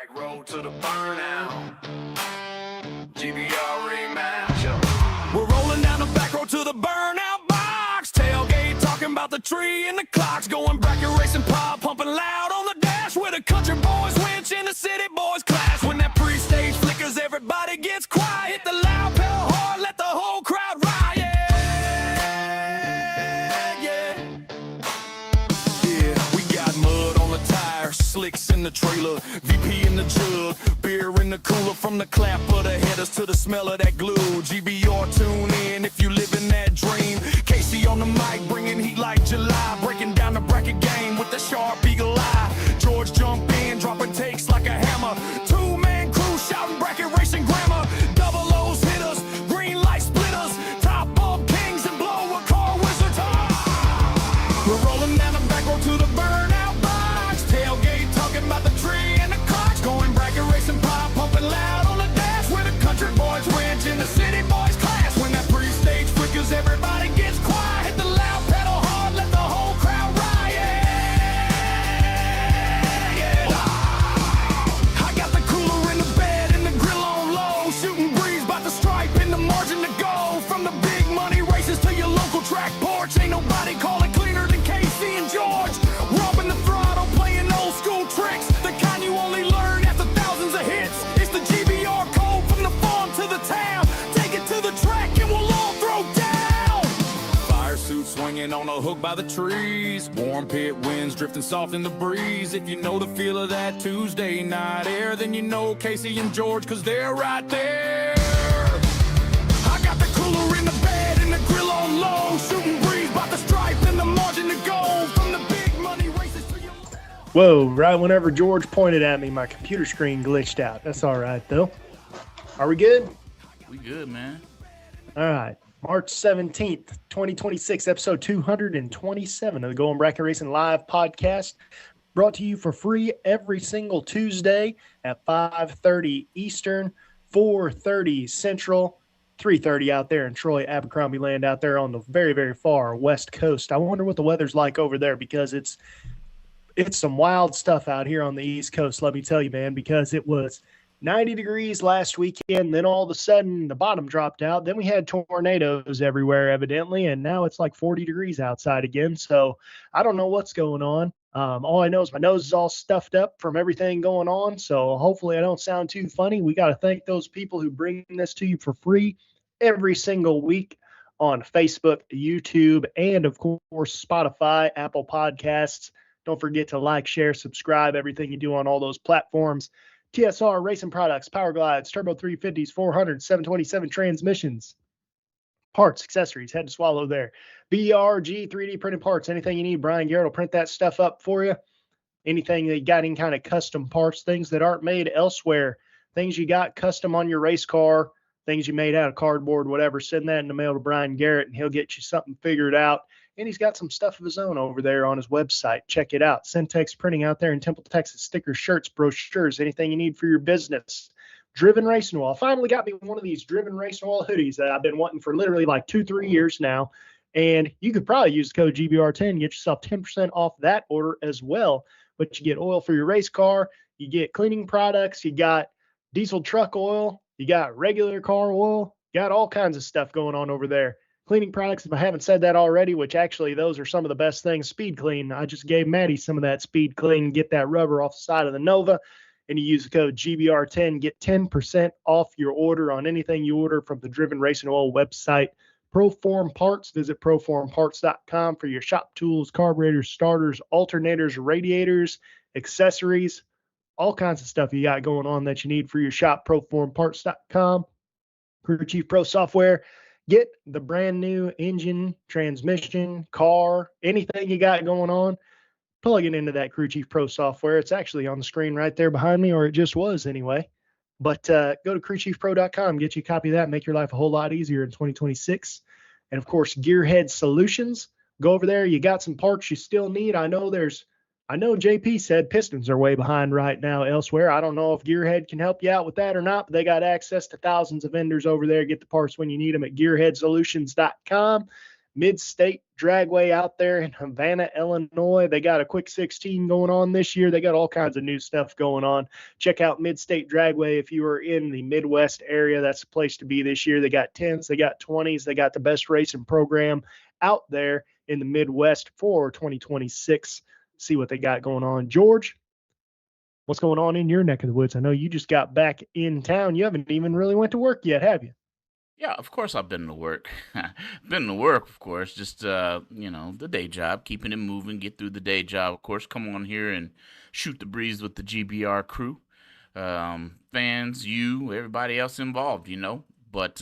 back road to the burnout. GBR rematch. We're rolling down the back road to the burnout box. Tailgate talking about the tree and the clocks. Going bracket racing, pop pumping loud on the dash. Where the country boys winch and the city boys clash. When that pre-stage flickers, everybody gets quiet. Hit the loud pedal hard, let the whole crowd riot. Slicks in the trailer, VP in the jug, beer in the cooler. From the clap of the headers to the smell of that glue. GBR, tune in if you live in that dream. Casey on the mic, bringing heat like July. Breaking down the bracket game with the sharp eagle eye. George jump in, dropping takes like a hammer. Two-man crew shouting bracket racing grammar. Double O's hit us, green light splitters. Top bulb kings and blow a car wizards. We're rolling down the back road to the burnout box. Tailgate talking about the tree and the clocks. Going bracket racing, pop pumping loud on the dash. Where the country boys winch and the city boys clash. When that pre-stage flickers, everybody gets quiet. Hit the loud pedal hard, let the whole crowd riot. I got the cooler in the bed and the grill on low. Shooting breeze, about the stripe in the margin to go. From the big money races to your local track porch. Ain't nobody calling cleaner than Casey and George. Rubbing the throttle, playing old school tricks. The kind you only learn after thousands of hits. It's the GBR code from the farm to the town. Take it to the track and we'll all throw down. Fire suit swinging on a hook by the trees. Warm pit winds drifting soft in the breeze. If you know the feel of that Tuesday night air, then you know Casey and George, cause they're right there. I got the cooler in the bed and the grill on low. Shooting breeze, about the stripe and the margin to go. From the big money races to your... Whoa, right whenever George pointed at me, my computer screen glitched out. That's all right, though. Are we good? We good, man. All right. March 17th, 2026, episode 227 of the Going Bracket Racing Live podcast. Brought to you for free every single Tuesday at 5:30 Eastern, 4:30 Central, 3:30 out there in Troy, Abercrombie land out there on the very, very far west coast. I wonder what the weather's like over there, because it's some wild stuff out here on the East Coast, let me tell you, man, because it was 90 degrees last weekend. Then all of a sudden the bottom dropped out. Then we had tornadoes everywhere, evidently, and now it's like 40 degrees outside again. So I don't know what's going on. All I know is my nose is all stuffed up from everything going on. So hopefully I don't sound too funny. We got to thank those people who bring this to you for free every single week on Facebook, YouTube, and of course Spotify, Apple Podcasts. Don't forget to like, share, subscribe, everything you do on all those platforms. TSR Racing Products, Power Glides, Turbo 350s, 400, 727 transmissions, parts, accessories, head to swallow there. BRG 3D printed parts, anything you need, Brian Garrett will print that stuff up for you. Anything that you got, any kind of custom parts, things that aren't made elsewhere, things you got custom on your race car, things you made out of cardboard, whatever, send that in the mail to Brian Garrett and he'll get you something figured out. And he's got some stuff of his own over there on his website. Check it out. Syntex Printing out there in Temple, Texas. Stickers, shirts, brochures, anything you need for your business. Driven Racing Oil. I finally got me one of these Driven Racing Oil hoodies that I've been wanting for literally like 2-3 years now. And you could probably use the code GBR10 and get yourself 10% off that order as well. But you get oil for your race car. You get cleaning products. You got diesel truck oil. You got regular car oil. You got all kinds of stuff going on over there. Cleaning products, if I haven't said that already, which actually those are some of the best things. Speed Clean. I just gave Maddie some of that Speed Clean. Get that rubber off the side of the Nova. And you use the code GBR10. Get 10% off your order on anything you order from the Driven Racing Oil website. Proform Parts. Visit proformparts.com for your shop tools, carburetors, starters, alternators, radiators, accessories, all kinds of stuff you got going on that you need for your shop. Proformparts.com. Crew Chief Pro software. Get the brand new engine, transmission, car, anything you got going on, plug it into that Crew Chief Pro software. It's actually on the screen right there behind me, or it just was anyway. But go to crewchiefpro.com, get you a copy of that, make your life a whole lot easier in 2026. And of course, Gearhead Solutions. Go over there. You got some parts you still need. I know JP said pistons are way behind right now elsewhere. I don't know if Gearhead can help you out with that or not, but they got access to thousands of vendors over there. Get the parts when you need them at gearheadsolutions.com. Mid-State Dragway out there in Havana, Illinois. They got a quick 16 going on this year. They got all kinds of new stuff going on. Check out Mid-State Dragway if you are in the Midwest area. That's the place to be this year. They got 10s, they got 20s, they got the best racing program out there in the Midwest for 2026. See what they got going on. George, what's going on in your neck of the woods? I know you just got back in town. You haven't even really went to work yet, have you? Yeah, of course I've been to work. Been to work, of course. Just the day job, keeping it moving, get through the day job. Of course, come on here and shoot the breeze with the GBR crew, fans, you, everybody else involved. But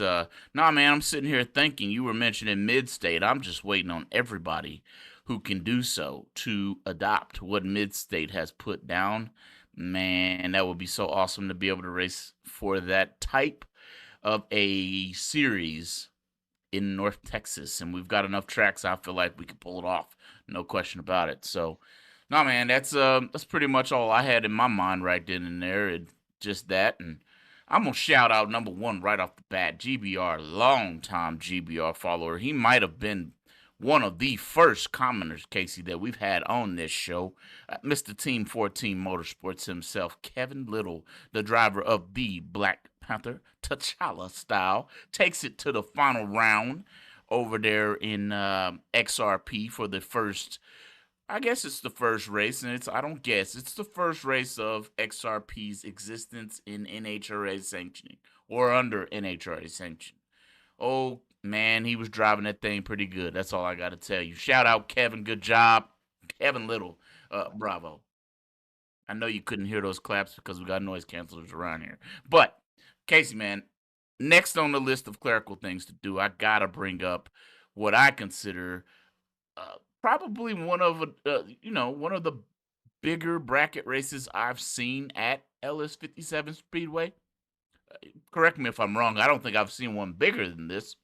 nah, man, I'm sitting here thinking. You were mentioning Mid-State. I'm just waiting on everybody who can do so to adopt what Mid-State has put down. Man, that would be so awesome to be able to race for that type of a series in North Texas, and we've got enough tracks. I feel like we can pull it off, no question about it. So, no, man, that's pretty much all I had in my mind right then and there. And just that, and I'm gonna shout out number one right off the bat, GBR, long time GBR follower. He might have been one of the first commenters, Casey, that we've had on this show. Mr. Team 14 Motorsports himself, Kevin Little, the driver of the Black Panther T'Challa style, takes it to the final round over there in XRP for the first. I guess it's the first race, and it's the first race of XRP's existence in NHRA sanctioning or under NHRA sanction. Oh man, he was driving that thing pretty good. That's all I got to tell you. Shout out Kevin, good job, Kevin Little, bravo. I know you couldn't hear those claps because we got noise cancelers around here, but Casey, man, next on the list of clerical things to do, I gotta bring up what I consider probably one of the bigger bracket races I've seen at LS 57 Speedway. Correct me if I'm wrong. I don't think I've seen one bigger than this.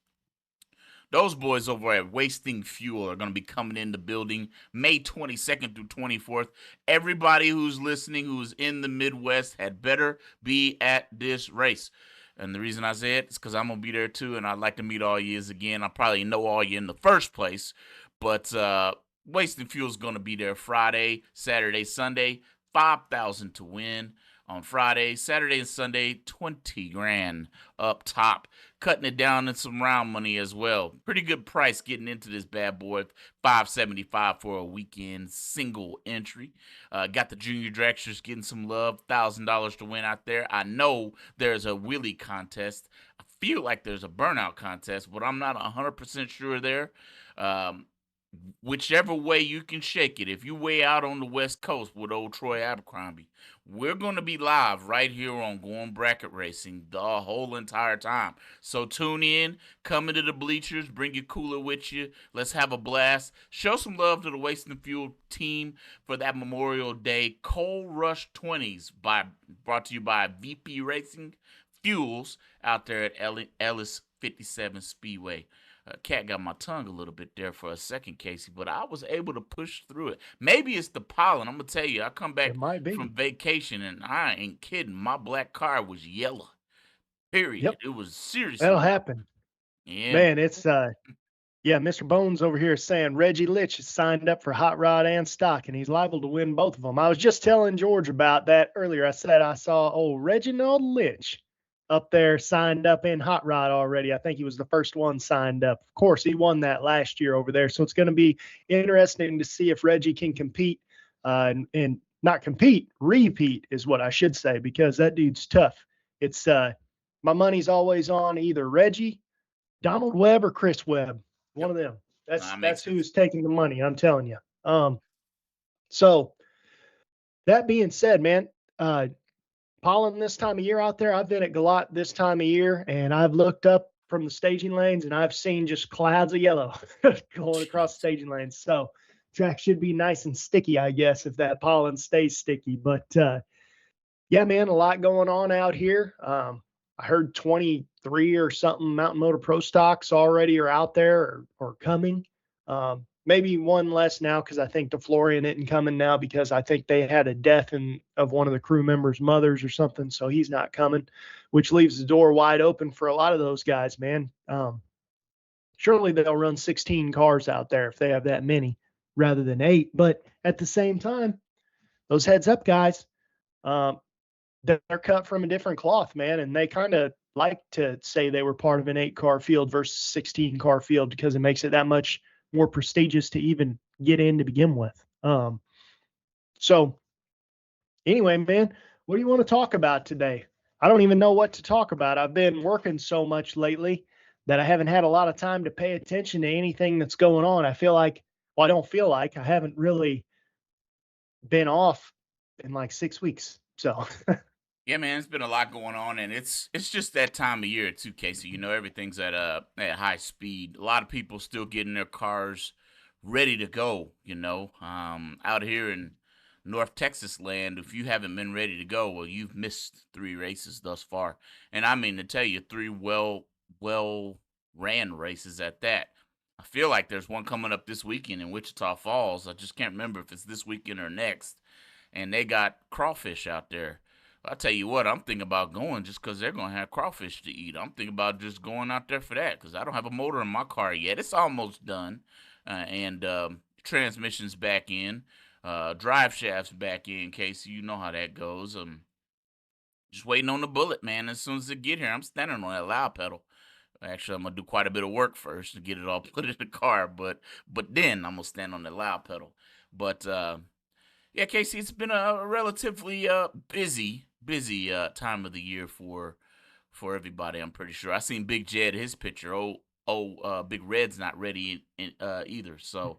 Those boys over at Wasting Fuel are going to be coming in the building May 22nd through 24th. Everybody who's listening, who's in the Midwest, had better be at this race. And the reason I say it is because I'm going to be there too, and I'd like to meet all yous again. I probably know all you in the first place, but Wasting Fuel is going to be there Friday, Saturday, Sunday, 5,000 to win. On Friday, Saturday, and Sunday, 20 grand up top. Cutting it down in some round money as well. Pretty good price getting into this bad boy. $575 for a weekend single entry. Got the junior dragsters getting some love. $1,000 to win out there. I know there's a wheelie contest. I feel like there's a burnout contest, but I'm not 100% sure there. Whichever way you can shake it. If you way out on the West Coast with old Troy Abercrombie, we're going to be live right here on Going Bracket Racing the whole entire time. So tune in, come into the bleachers, bring your cooler with you. Let's have a blast. Show some love to the Wasting Fuel team for that Memorial Day Coal Rush 20s brought to you by VP Racing Fuels out there at Ellis 57 Speedway. Cat got my tongue a little bit there for a second, Casey, but I was able to push through it. Maybe it's the pollen. I'm going to tell you, I come back from vacation, and I ain't kidding. My black car was yellow, period. Yep. It was seriously. That'll happen. Yeah. Man, it's Mr. Bones over here is saying Reggie Litch is signed up for Hot Rod and Stock, and he's liable to win both of them. I was just telling George about that earlier. I said I saw old Reginald Litch up there signed up in Hot Rod already. I think he was the first one signed up. Of course, he won that last year over there. So it's going to be interesting to see if Reggie can compete and not compete, repeat is what I should say, because that dude's tough. It's my money's always on either Reggie, Donald Webb, or Chris Webb. One of them. That's who's taking the money, I'm telling you. So that being said, man, pollen this time of year out there. I've been at Galat this time of year, and I've looked up from the staging lanes, and I've seen just clouds of yellow going across staging lanes. So track should be nice and sticky, I guess, if that pollen stays sticky. But yeah, man, a lot going on out here. I heard 23 or something Mountain Motor Pro stocks already are out there or coming. Maybe one less now because I think DeFlorian isn't coming now because I think they had a death of one of the crew members' mothers or something, so he's not coming, which leaves the door wide open for a lot of those guys, man. surely they'll run 16 cars out there if they have that many rather than 8. But at the same time, those heads up guys, um, they're cut from a different cloth, man, and they kind of like to say they were part of an 8-car field versus 16-car field because it makes it that much more prestigious to even get in to begin with. So anyway, man, what do you want to talk about today? I don't even know what to talk about. I've been working so much lately that I haven't had a lot of time to pay attention to anything that's going on. I feel like, well, I don't feel like I haven't really been off in like 6 weeks. So, Yeah, man, it's been a lot going on, and it's just that time of year too, Casey. You know, everything's at high speed. A lot of people still getting their cars ready to go. Out here in North Texas land, if you haven't been ready to go, well, you've missed 3 races thus far, and I mean to tell you, three well ran races at that. I feel like there's one coming up this weekend in Wichita Falls. I just can't remember if it's this weekend or next, and they got crawfish out there. I'll tell you what, I'm thinking about going just because they're going to have crawfish to eat. I'm thinking about just going out there for that because I don't have a motor in my car yet. It's almost done. And transmission's back in. Drive shaft's back in, Casey. You know how that goes. Just waiting on the bullet, man. As soon as it get here, I'm standing on that loud pedal. Actually, I'm going to do quite a bit of work first to get it all put in the car. But then I'm going to stand on the loud pedal. But yeah, Casey, it's been a relatively busy time of the year for everybody. I'm pretty sure. I seen Big Jed his picture. Big Red's not ready either. So,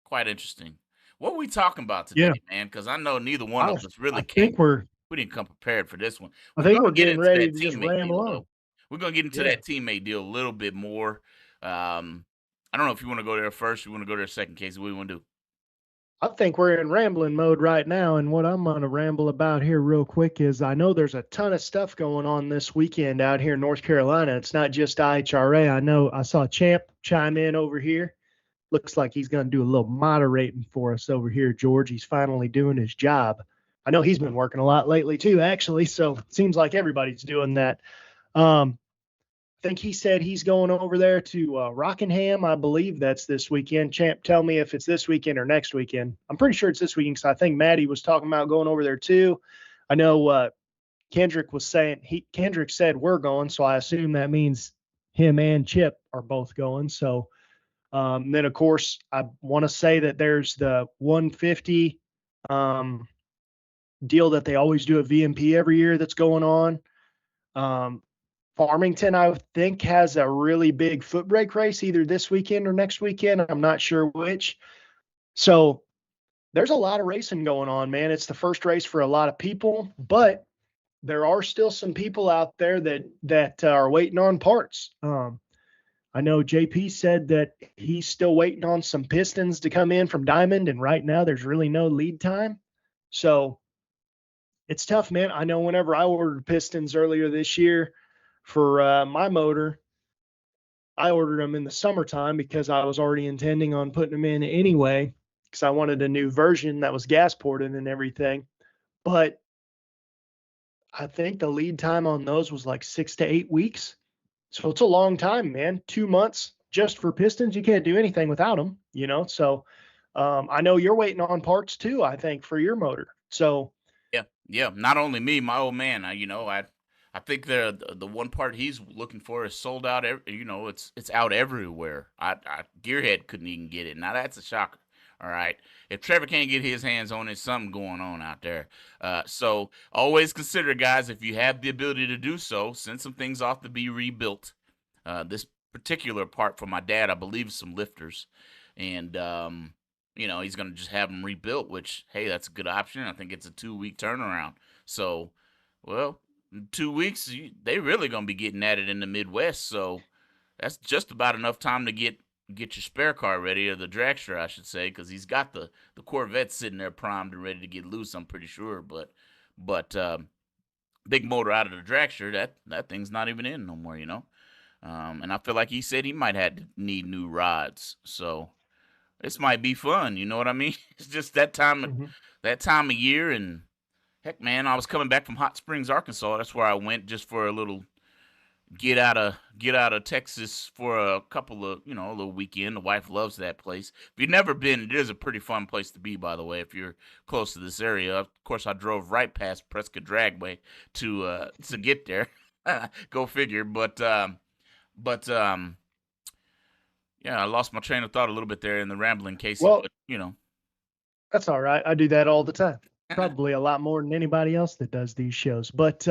quite interesting. What are we talking about today, yeah, man? Because I know neither one I, of us really I came. think we're We didn't come prepared for this one. I We're think gonna we're get getting into ready that to just teammate ramble deal on. though. We're gonna get into Yeah. that teammate deal a little bit more. I don't know if you want to go there first. You want to go there second, Casey. What do you want to do? I think we're in rambling mode right now. And what I'm going to ramble about here real quick is I know there's a ton of stuff going on this weekend out here in North Carolina. It's not just IHRA. I know I saw Champ chime in over here. Looks like he's going to do a little moderating for us over here, George. He's finally doing his job. I know he's been working a lot lately too, actually. So it seems like everybody's doing that. I think he said he's going over there to Rockingham. I believe that's this weekend. Champ, tell me if it's this weekend or next weekend. I'm pretty sure it's this weekend because I think Maddie was talking about going over there too. I know Kendrick was saying Kendrick said we're going, so I assume that means him and Chip are both going. So then of course I want to say that there's the 150 deal that they always do at VMP every year that's going on. Farmington, I think, has a really big foot brake race either this weekend or next weekend. I'm not sure which. So there's a lot of racing going on, man. It's the first race for a lot of people, but there are still some people out there that are waiting on parts. I know JP said that he's still waiting on some pistons to come in from Diamond, and right now there's really no lead time. So it's tough, man. I know whenever I ordered pistons earlier this year for my motor, I ordered them in the summertime because I was already intending on putting them in anyway because I wanted a new version that was gas ported and everything. But I think the lead time on those was like 6 to 8 weeks. So it's a long time, man. 2 months just for pistons. You can't do anything without them, you know? So I know you're waiting on parts too, I think, for your motor. So Yeah. Not only me, my old man. I think the one part he's looking for is sold out. It's out everywhere. Gearhead couldn't even get it. Now that's a shocker. All right, if Trevor can't get his hands on it, something going on out there. So always consider, guys, if you have the ability to do so, send some things off to be rebuilt. This particular part for my dad, I believe, is some lifters, and he's gonna just have them rebuilt. Which, hey, that's a good option. I think it's a 2-week turnaround. So, well, in 2 weeks, they really gonna be getting at it in the Midwest. So that's just about enough time to get your spare car ready, or the dragster, I should say, because he's got the Corvette sitting there primed and ready to get loose. I'm pretty sure, but big motor out of the dragster, that thing's not even in no more, and I feel like he said he might have to need new rods. So this might be fun. You know what I mean? It's just that time of year, and heck, man, I was coming back from Hot Springs, Arkansas. That's where I went just for a little get out of Texas for a couple of a little weekend. The wife loves that place. If you've never been, it is a pretty fun place to be. By the way, if you're close to this area, of course, I drove right past Prescott Dragway to get there. Go figure. But yeah, I lost my train of thought a little bit there in the rambling, Casey. Well, But. that's all right. I do that all the time. Probably a lot more than anybody else that does these shows. But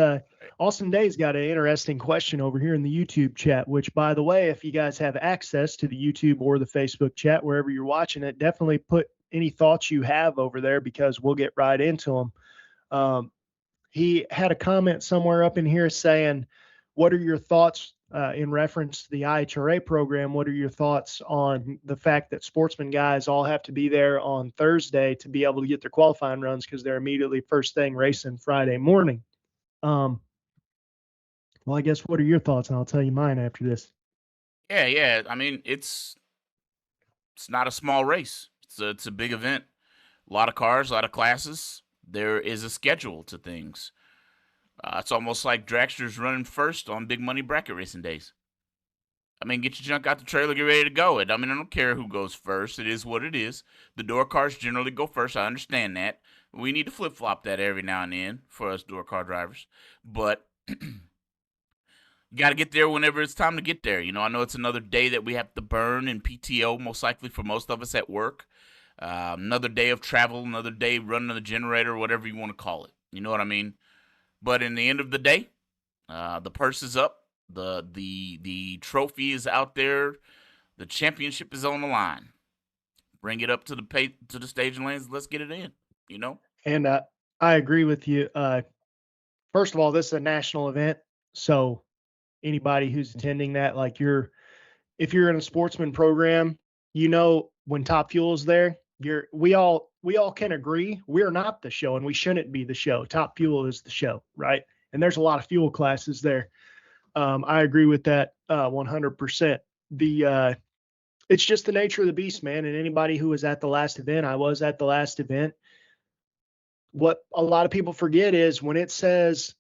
Austin Day's got an interesting question over here in the YouTube chat, which, by the way, if you guys have access to the YouTube or the Facebook chat, wherever you're watching it, definitely put any thoughts you have over there because we'll get right into them. He had a comment somewhere up in here saying, what are your thoughts in reference to the IHRA program? What are your thoughts on the fact that sportsman guys all have to be there on Thursday to be able to get their qualifying runs because they're immediately first thing racing Friday morning? Well, I guess what are your thoughts? And I'll tell you mine after this. Yeah. I mean, it's not a small race. It's a big event. A lot of cars, a lot of classes. There is a schedule to things. It's almost like dragsters running first on big money bracket racing days. I mean, get your junk out the trailer, get ready to go. I don't care who goes first. It is what it is. The door cars generally go first. I understand that. We need to flip flop that every now and then for us door car drivers. But you got to get there whenever it's time to get there. I know it's another day that we have to burn in PTO, most likely for most of us at work. Another day of travel, another day running the generator, whatever you want to call it. You know what I mean? But in the end of the day, the purse is up, the trophy is out there, the championship is on the line. Bring it up to the staging lanes. Let's get it in. And I agree with you. First of all, this is a national event, so anybody who's attending that, like if you're in a sportsman program, when Top Fuel is there, we all can agree we're not the show and we shouldn't be the show. Top Fuel is the show, right? And there's a lot of fuel classes there. I agree with that 100%. It's just the nature of the beast, man. And anybody who was at the last event, I was at the last event. What a lot of people forget is when it says,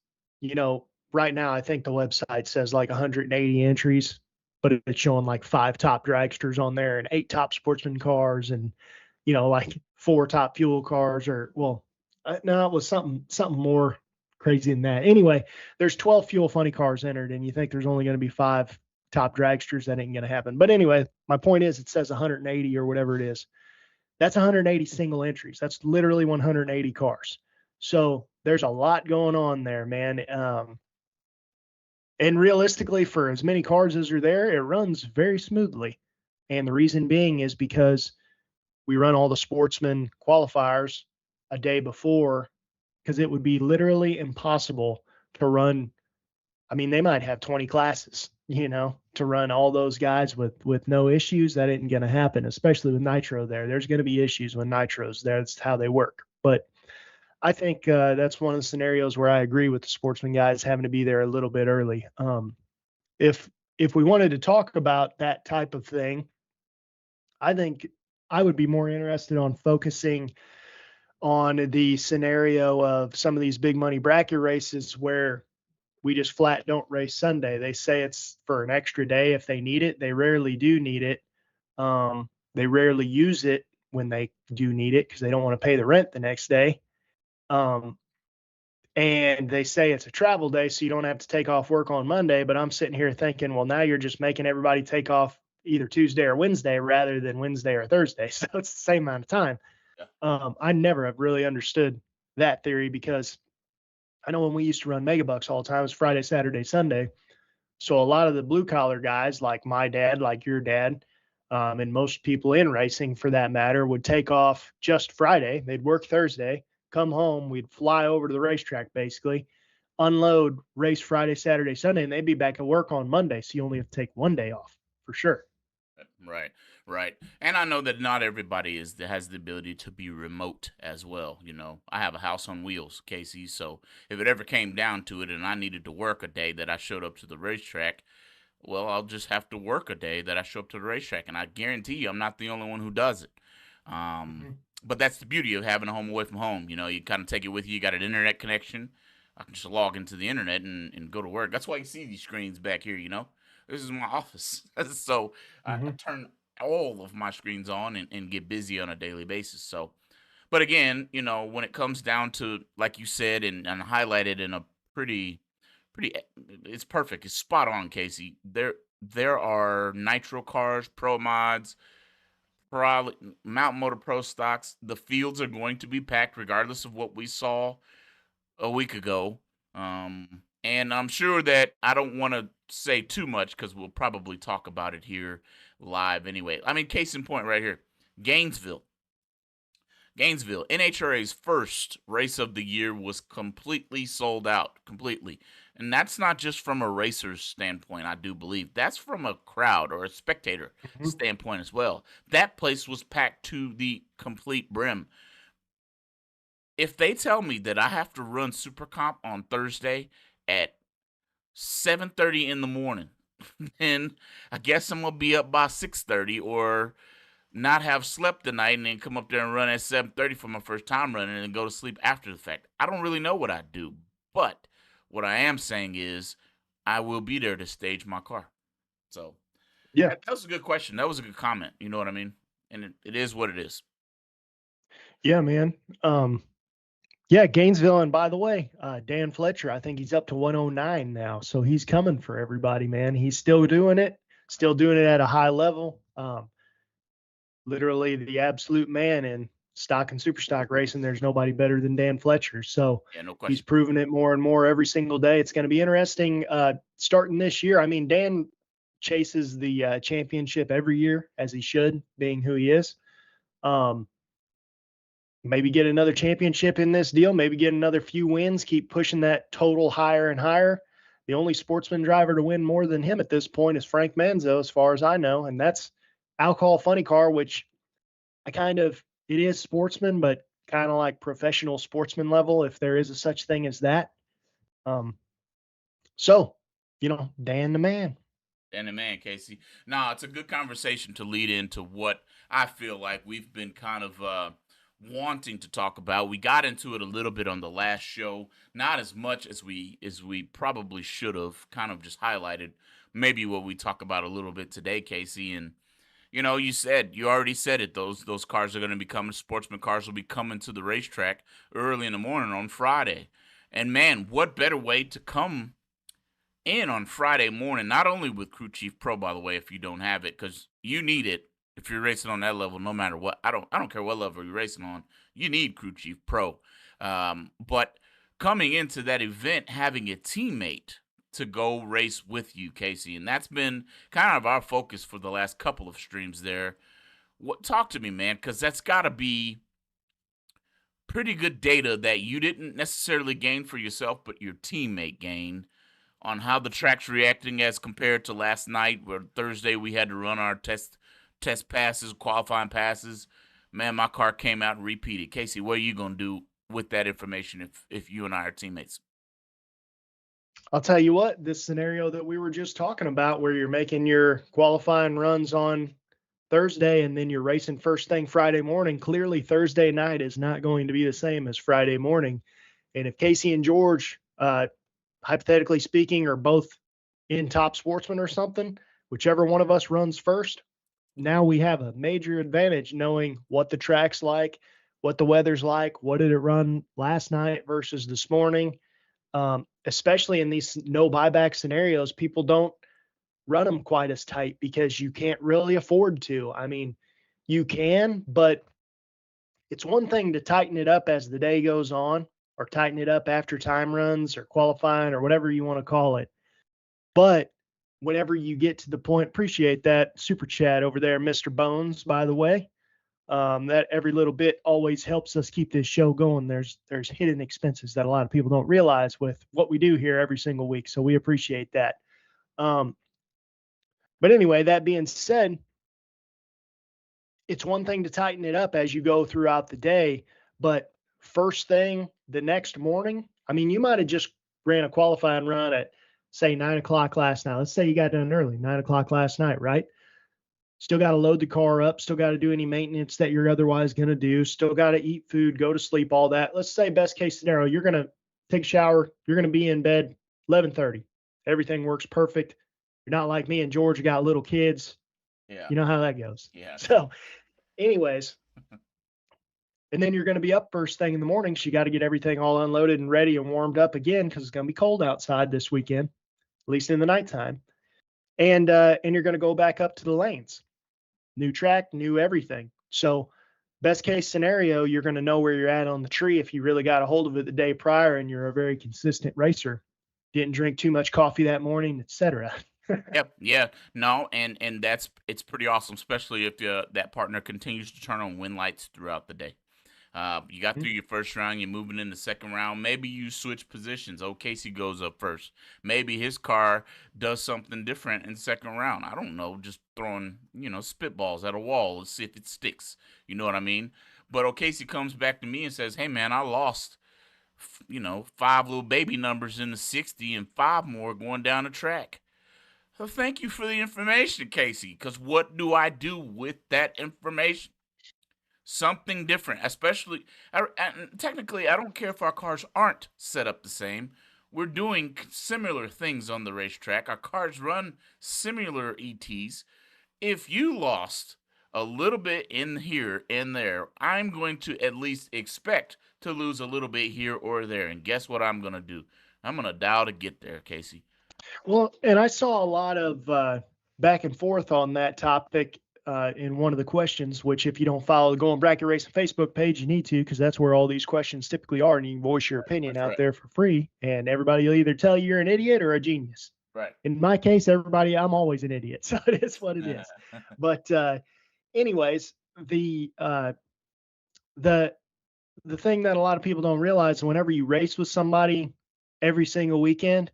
right now, I think the website says like 180 entries, but it's showing like 5 top dragsters on there and 8 top sportsman cars and, like 4 top fuel cars no, it was something more crazy than that. Anyway, there's 12 fuel funny cars entered and you think there's only going to be 5 top dragsters. That ain't going to happen. But anyway, my point is it says 180 or whatever it is. That's 180 single entries. That's literally 180 cars. So there's a lot going on there, man. And realistically, for as many cars as are there, it runs very smoothly. And the reason being is because we run all the sportsman qualifiers a day before, because it would be literally impossible to run. I mean, they might have 20 classes, to run all those guys with no issues. That isn't going to happen, especially with nitro there. There's going to be issues with nitros there. That's how they work. But I think that's one of the scenarios where I agree with the sportsman guys having to be there a little bit early. If we wanted to talk about that type of thing, I think I would be more interested on focusing on the scenario of some of these big money bracket races where we just flat don't race Sunday. They say it's for an extra day if they need it. They rarely do need it. They rarely use it when they do need it because they don't want to pay the rent the next day. And they say it's a travel day, so you don't have to take off work on Monday. But I'm sitting here thinking, well, now you're just making everybody take off either Tuesday or Wednesday rather than Wednesday or Thursday. So it's the same amount of time. Yeah. I never have really understood that theory because I know when we used to run Megabucks all the time, it was Friday, Saturday, Sunday. So a lot of the blue collar guys like my dad, like your dad, and most people in racing for that matter would take off just Friday. They'd work Thursday, come home, we'd fly over to the racetrack basically, unload, race Friday, Saturday, Sunday, and they'd be back at work on Monday. So you only have to take one day off for sure. Right. And I know that not everybody has the ability to be remote as well. I have a house on wheels, Casey. So if it ever came down to it and I needed to work a day that I showed up to the racetrack, well, I'll just have to work a day that I show up to the racetrack. And I guarantee you I'm not the only one who does it. But that's the beauty of having a home away from home. You kind of take it with you. You got an internet connection. I can just log into the internet and go to work. That's why you see these screens back here. This is my office. So I Hmm. turn all of my screens on and get busy on a daily basis. So, but again, when it comes down to, like you said and highlighted in a pretty, it's perfect. It's spot on, Casey. There are nitro cars, pro mods, probably Mountain Motor Pro stocks. The fields are going to be packed regardless of what we saw a week ago. And I'm sure that I don't want to say too much because we'll probably talk about it here live anyway. I mean, case in point right here, Gainesville. NHRA's first race of the year was completely sold out, completely. And that's not just from a racer's standpoint, I do believe. That's from a crowd or a spectator Hmm. standpoint as well. That place was packed to the complete brim. If they tell me that I have to run Super Comp on Thursday at 7:30 in the morning, then I guess I'm gonna be up by 6:30 or not have slept the night and then come up there and run at 7:30 for my first time running and then go to sleep after the fact. I don't really know what I do, but what I am saying is I will be there to stage my car. So Yeah. that was a good question. That was a good comment. You know what I mean? And it is what it is. Yeah, man. Yeah, Gainesville. And by the way, Dan Fletcher, I think he's up to 109 now. So he's coming for everybody, man. He's still doing it at a high level. Literally the absolute man in stock and super stock racing. There's nobody better than Dan Fletcher. So Yeah, no he's question. proven it more and more every single day. It's going to be interesting starting this year. I mean, Dan chases the championship every year as he should, being who he is. Um, Maybe get another championship in this deal, maybe get another few wins, keep pushing that total higher and higher. The only sportsman driver to win more than him at this point is Frank Manzo, as far as I know, and that's Alcohol Funny Car, which it is sportsman, but kind of like professional sportsman level, if there is a such thing as that. Um, so, Dan the man. And the man, Casey. Nah, it's a good conversation to lead into what I feel like we've been kind of wanting to talk about. We got into it a little bit on the last show, not as much as we probably should have. Kind of just highlighted maybe what we talk about a little bit today, Casey. And you already said it. Those cars are going to be coming. Sportsman cars will be coming to the racetrack early in the morning on Friday. And man, what better way to come in on Friday morning, not only with Crew Chief Pro, by the way, if you don't have it, because you need it if you're racing on that level, no matter what. I don't care what level you're racing on, you need Crew Chief Pro. But coming into that event, having a teammate to go race with you, Casey, and that's been kind of our focus for the last couple of streams there. Talk to me, man, because that's got to be pretty good data that you didn't necessarily gain for yourself, but your teammate gained on how the track's reacting as compared to last night, where Thursday we had to run our test passes, qualifying passes. Man, my car came out and repeated. Casey, what are you gonna do with that information if you and I are teammates? I'll tell you what, this scenario that we were just talking about, where you're making your qualifying runs on Thursday and then you're racing first thing Friday morning, clearly Thursday night is not going to be the same as Friday morning. And if Casey and George, hypothetically speaking, are both in Top Sportsman or something, whichever one of us runs first, now we have a major advantage knowing what the track's like, what the weather's like, what did it run last night versus this morning. Especially in these no buyback scenarios, people don't run them quite as tight because you can't really afford to. I mean, you can, but it's one thing to tighten it up as the day goes on or tighten it up after time runs or qualifying or whatever you want to call it. But whenever you get to the point, appreciate that super chat over there, Mr. Bones, by the way. That every little bit always helps us keep this show going. There's hidden expenses that a lot of people don't realize with what we do here every single week. So we appreciate that. But anyway, that being said, it's one thing to tighten it up as you go throughout the day, but first thing the next morning, I mean, you might have just ran a qualifying run at say 9 o'clock last night. Let's say you got done early, 9 o'clock last night, right? Still got to load the car up, still got to do any maintenance that you're otherwise going to do, still got to eat food, go to sleep, all that. Let's say best case scenario, you're going to take a shower. You're going to be in bed 11:30. Everything works perfect. You're not like me and George, got little kids. Yeah. You know how that goes. Yeah. So, anyways, and then you're going to be up first thing in the morning. So you got to get everything all unloaded and ready and warmed up again because it's going to be cold outside this weekend, at least in the nighttime. And you're going to go back up to the lanes. New track, new everything. So best case scenario, you're going to know where you're at on the tree if you really got a hold of it the day prior and you're a very consistent racer. Didn't drink too much coffee that morning, etc. Yep. Yeah. No. And it's pretty awesome, especially if that partner continues to turn on wind lights throughout the day. You got through your first round, you're moving in the second round. Maybe you switch positions. Oh, Casey goes up first. Maybe his car does something different in the second round. I don't know, just throwing, spitballs at a wall. Let's see if it sticks. You know what I mean? But Casey comes back to me and says, hey, man, I lost, 5 little baby numbers in the 60 and 5 more going down the track. So thank you for the information, Casey, because what do I do with that information? Something different, especially, technically, I don't care if our cars aren't set up the same. We're doing similar things on the racetrack. Our cars run similar ETs. If you lost a little bit in here and there, I'm going to at least expect to lose a little bit here or there. And guess what I'm going to do? I'm going to dial to get there, Casey. Well, and I saw a lot of back and forth on that topic in one of the questions, which if you don't follow the Going Bracket Racing Facebook page, you need to, because that's where all these questions typically are, and you can voice your opinion That's out right. there for free, and everybody will either tell you you're an idiot or a genius. Right. In my case, I'm always an idiot, so it is what it is. But anyways, the thing that a lot of people don't realize, whenever you race with somebody every single weekend,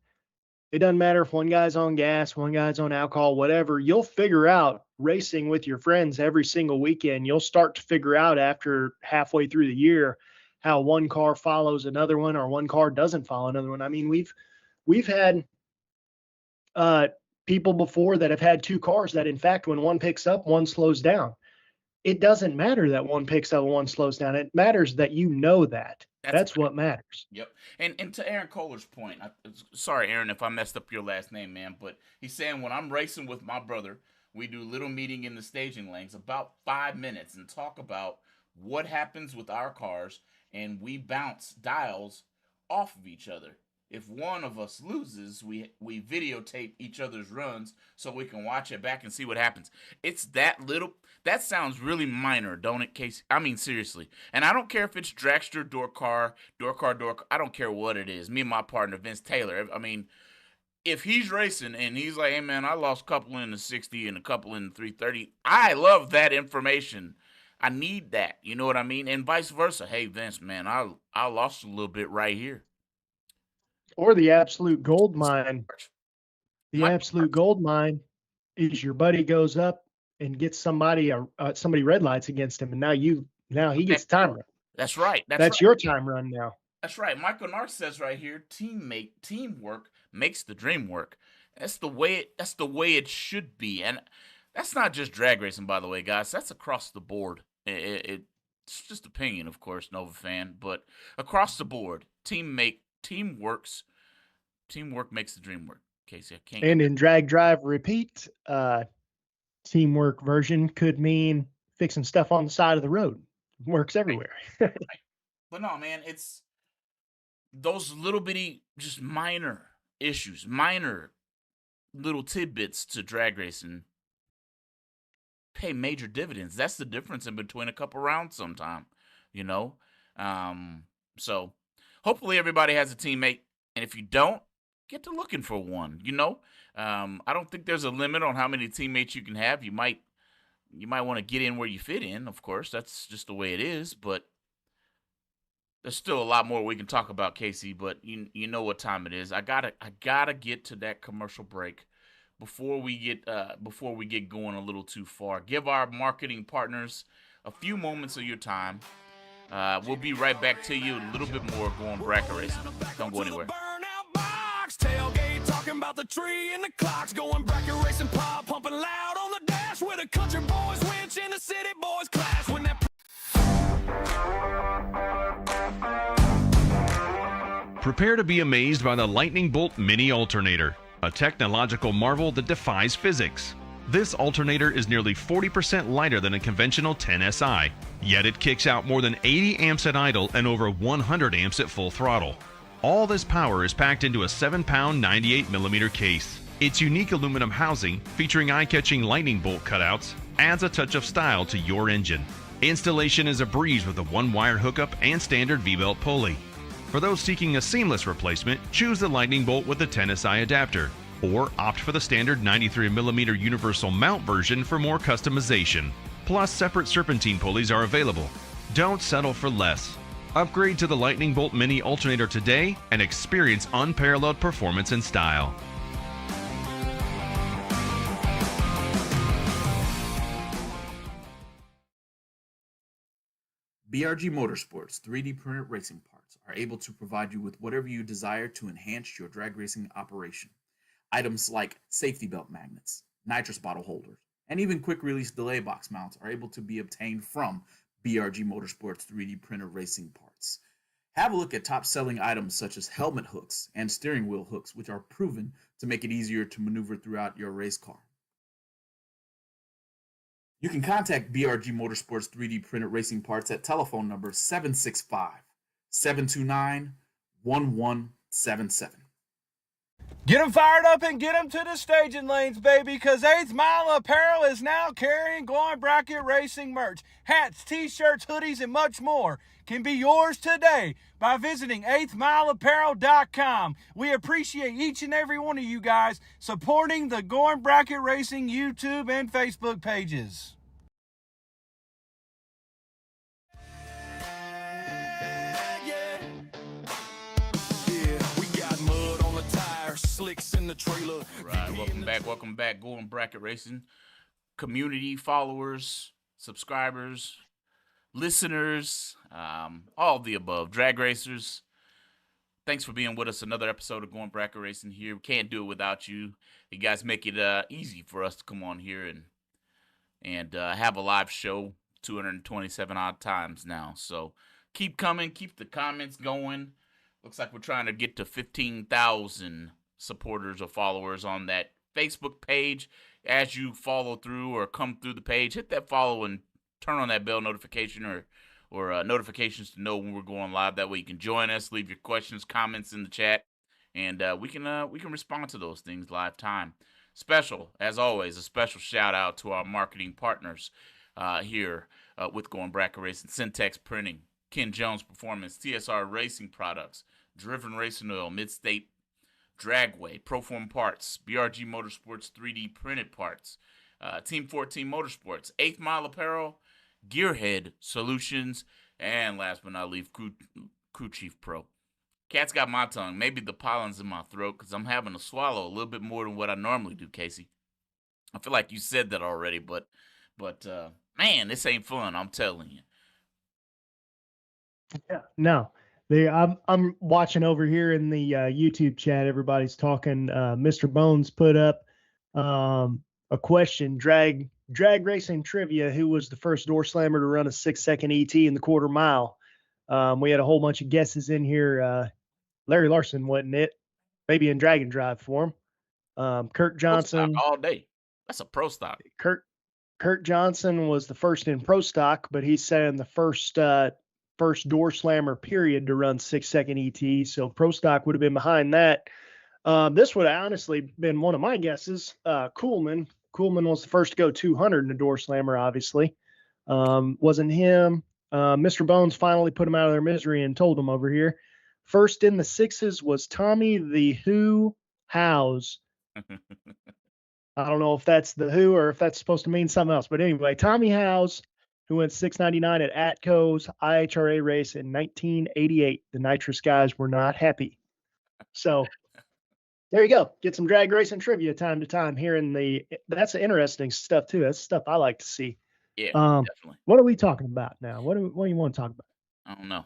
it doesn't matter if one guy's on gas, one guy's on alcohol, whatever, you'll figure out racing with your friends every single weekend. You'll start to figure out after halfway through the year how one car follows another one or one car doesn't follow another one. I mean, we've had people before that have had 2 cars that, in fact, when one picks up, one slows down. It doesn't matter that one picks up and one slows down. It matters that you know that. That's what matters. Yep. And to Aaron Kohler's point, sorry, Aaron, if I messed up your last name, man, but he's saying when I'm racing with my brother, we do little meeting in the staging lanes, about 5 minutes, and talk about what happens with our cars, and we bounce dials off of each other. If one of us loses, we videotape each other's runs so we can watch it back and see what happens. It's that little. That sounds really minor, don't it, Casey? I mean, seriously. And I don't care if it's dragster, door car. I don't care what it is. Me and my partner, Vince Taylor. I mean, if he's racing and he's like, hey, man, I lost a couple in the 60 and a couple in the 330, I love that information. I need that. You know what I mean? And vice versa. Hey, Vince, man, I lost a little bit right here. Or the absolute gold mine. The absolute gold mine is your buddy goes up and gets somebody red lights against him, and now he gets time run. That's right. That's right. Your time run now. That's right. Michael Nark says right here, teamwork makes the dream work. That's the way it should be. And that's not just drag racing, by the way, guys. That's across the board. It's just opinion, of course, Nova fan, but across the board, teamwork makes the dream work. Casey, I can't. And in drag, drive, repeat, teamwork version could mean fixing stuff on the side of the road. Works everywhere. Right. But no, man, it's those little bitty, just minor issues, minor little tidbits to drag racing pay major dividends. That's the difference in between a couple rounds sometime, So hopefully everybody has a teammate, and if you don't, get to looking for one. I don't think there's a limit on how many teammates you can have. You might want to get in where you fit in, of course. That's just the way it is, but there's still a lot more we can talk about, Casey, but you know what time it is. I gotta get to that commercial break before we get going a little too far. Give our marketing partners a few moments of your time. We'll be right back to you. A little bit more Going Bracket Racing. Don't go anywhere. Tailgate talking about the tree and the clocks, going bracket racing, pop pumping loud on the dash with a country boys winch in the city boys clash when that Prepare to be amazed by the Lightning Bolt Mini Alternator, a technological marvel that defies physics. This alternator is nearly 40% lighter than a conventional 10SI, yet it kicks out more than 80 amps at idle and over 100 amps at full throttle. All this power is packed into a 7-pound 98mm case. Its unique aluminum housing, featuring eye-catching lightning bolt cutouts, adds a touch of style to your engine. Installation is a breeze with a one-wire hookup and standard V-belt pulley. For those seeking a seamless replacement, choose the Lightning Bolt with the 10SI adapter, or opt for the standard 93mm universal mount version for more customization. Plus, separate serpentine pulleys are available. Don't settle for less. Upgrade to the Lightning Bolt Mini Alternator today and experience unparalleled performance and style. BRG Motorsports 3D printed racing parts are able to provide you with whatever you desire to enhance your drag racing operation. Items like safety belt magnets, nitrous bottle holders, and even quick release delay box mounts are able to be obtained from BRG Motorsports 3D printed racing parts. Have a look at top selling items such as helmet hooks and steering wheel hooks, which are proven to make it easier to maneuver throughout your race car. You can contact BRG Motorsports 3D printed racing parts at telephone number 765-729-1177. Get them fired up and get them to the staging lanes, baby, because 8th Mile Apparel is now carrying Glowing Bracket Racing merch. Hats, t-shirts, hoodies, and much more can be yours today by visiting 8thmileapparel.com. We appreciate each and every one of you guys supporting the Glowing Bracket Racing YouTube and Facebook pages. Slicks in the trailer. Right, welcome back. Glowing Bracket Racing community, followers, subscribers, listeners, all of the above, drag racers. Thanks for being with us. Another episode of Glowing Bracket Racing here. We can't do it without you. You guys make it easy for us to come on here and have a live show 227 odd times now. So keep coming, keep the comments going. Looks like we're trying to get to 15,000 supporters or followers on that Facebook page. As you follow through or come through the page, hit that follow and turn on that bell notification or notifications to know when we're going live. That way you can join us, leave your questions, comments in the chat, and we can respond to those things live time. As always, a special shout out to our marketing partners here with Glowing Bracket Racing: Syntex Printing, Ken Jones Performance, TSR Racing Products, Driven Racing Oil, Midstate Dragway, Proform Parts, BRG Motorsports 3D printed parts, Team 14 Motorsports, 8th Mile Apparel, Gearhead Solutions, and last but not least, Crew Chief Pro. Cat's got my tongue. Maybe the pollen's in my throat because I'm having to swallow a little bit more than what I normally do, Casey. I feel like you said that already, but man, this ain't fun. I'm telling you. Yeah, no. I'm watching over here in the YouTube chat. Everybody's talking. Mr. Bones put up a question: drag racing trivia. Who was the first door slammer to run a 6-second ET in the quarter mile? We had a whole bunch of guesses in here. Larry Larson wasn't it? Maybe in drag and drive form. Kurt Johnson all day. That's a pro stock. Kurt Johnson was the first in pro stock, but he's saying the first door slammer period to run 6-second ET. So pro stock would have been behind that. This would have honestly been one of my guesses. Coolman was the first to go 200 in a door slammer, obviously. Wasn't him. Mr. Bones finally put him out of their misery and told them over here. First in the sixes was Tommy the Who Howes. I don't know if that's the Who or if that's supposed to mean something else. But anyway, Tommy Howes, who went 699 at Atco's IHRA race in 1988. The nitrous guys were not happy. So there you go. Get some drag racing trivia time to time here that's interesting stuff too. That's stuff I like to see. Yeah, definitely. What are we talking about now? What do you want to talk about? I don't know.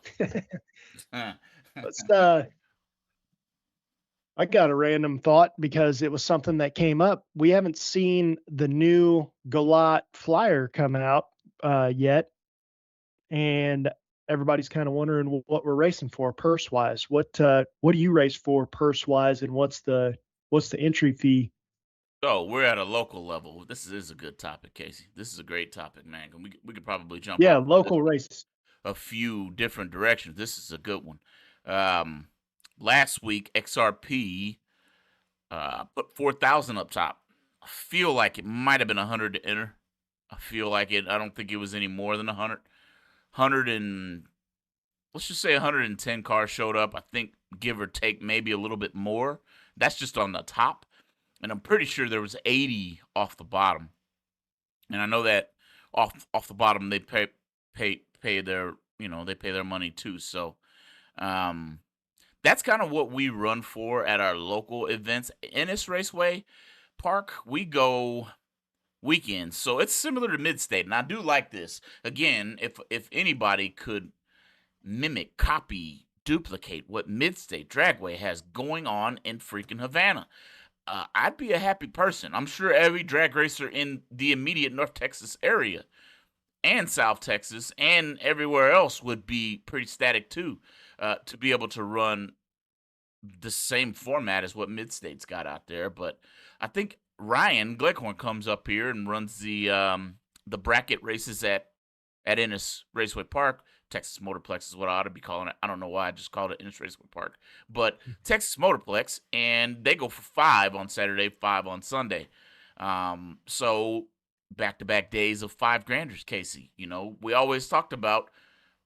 I got a random thought because it was something that came up. We haven't seen the new Galat flyer come out yet. And everybody's kind of wondering what we're racing for purse wise. What do you race for purse wise, and what's the entry fee? So we're at a local level. This is a good topic, Casey. This is a great topic, man. We could probably jump Yeah, off this local races. a few different directions. This is a good one. Um, Last week XRP put 4,000 up top. I feel like it might have been 100 to enter. I feel like it. I don't think it was any more than 100. 100 and let's just say 110 cars showed up. I think give or take maybe a little bit more. That's just on the top, and I'm pretty sure there was 80 off the bottom. And I know that off the bottom they pay their they pay their money too. So that's kind of what we run for at our local events. Ennis Raceway Park, we go weekends, so it's similar to Midstate, and I do like this. Again, if anybody could mimic, copy, duplicate what Midstate Dragway has going on in freaking Havana, I'd be a happy person. I'm sure every drag racer in the immediate North Texas area and South Texas and everywhere else would be pretty static too, to be able to run the same format as what Midstate's got out there. But I think Ryan Gleghorn comes up here and runs the bracket races at Ennis Raceway Park. Texas Motorplex is what I ought to be calling it. I don't know why I just called it Ennis Raceway Park, but Texas Motorplex, and they go for 5 on Saturday, 5 on Sunday. So back-to-back days of $5,000, Casey. We always talked about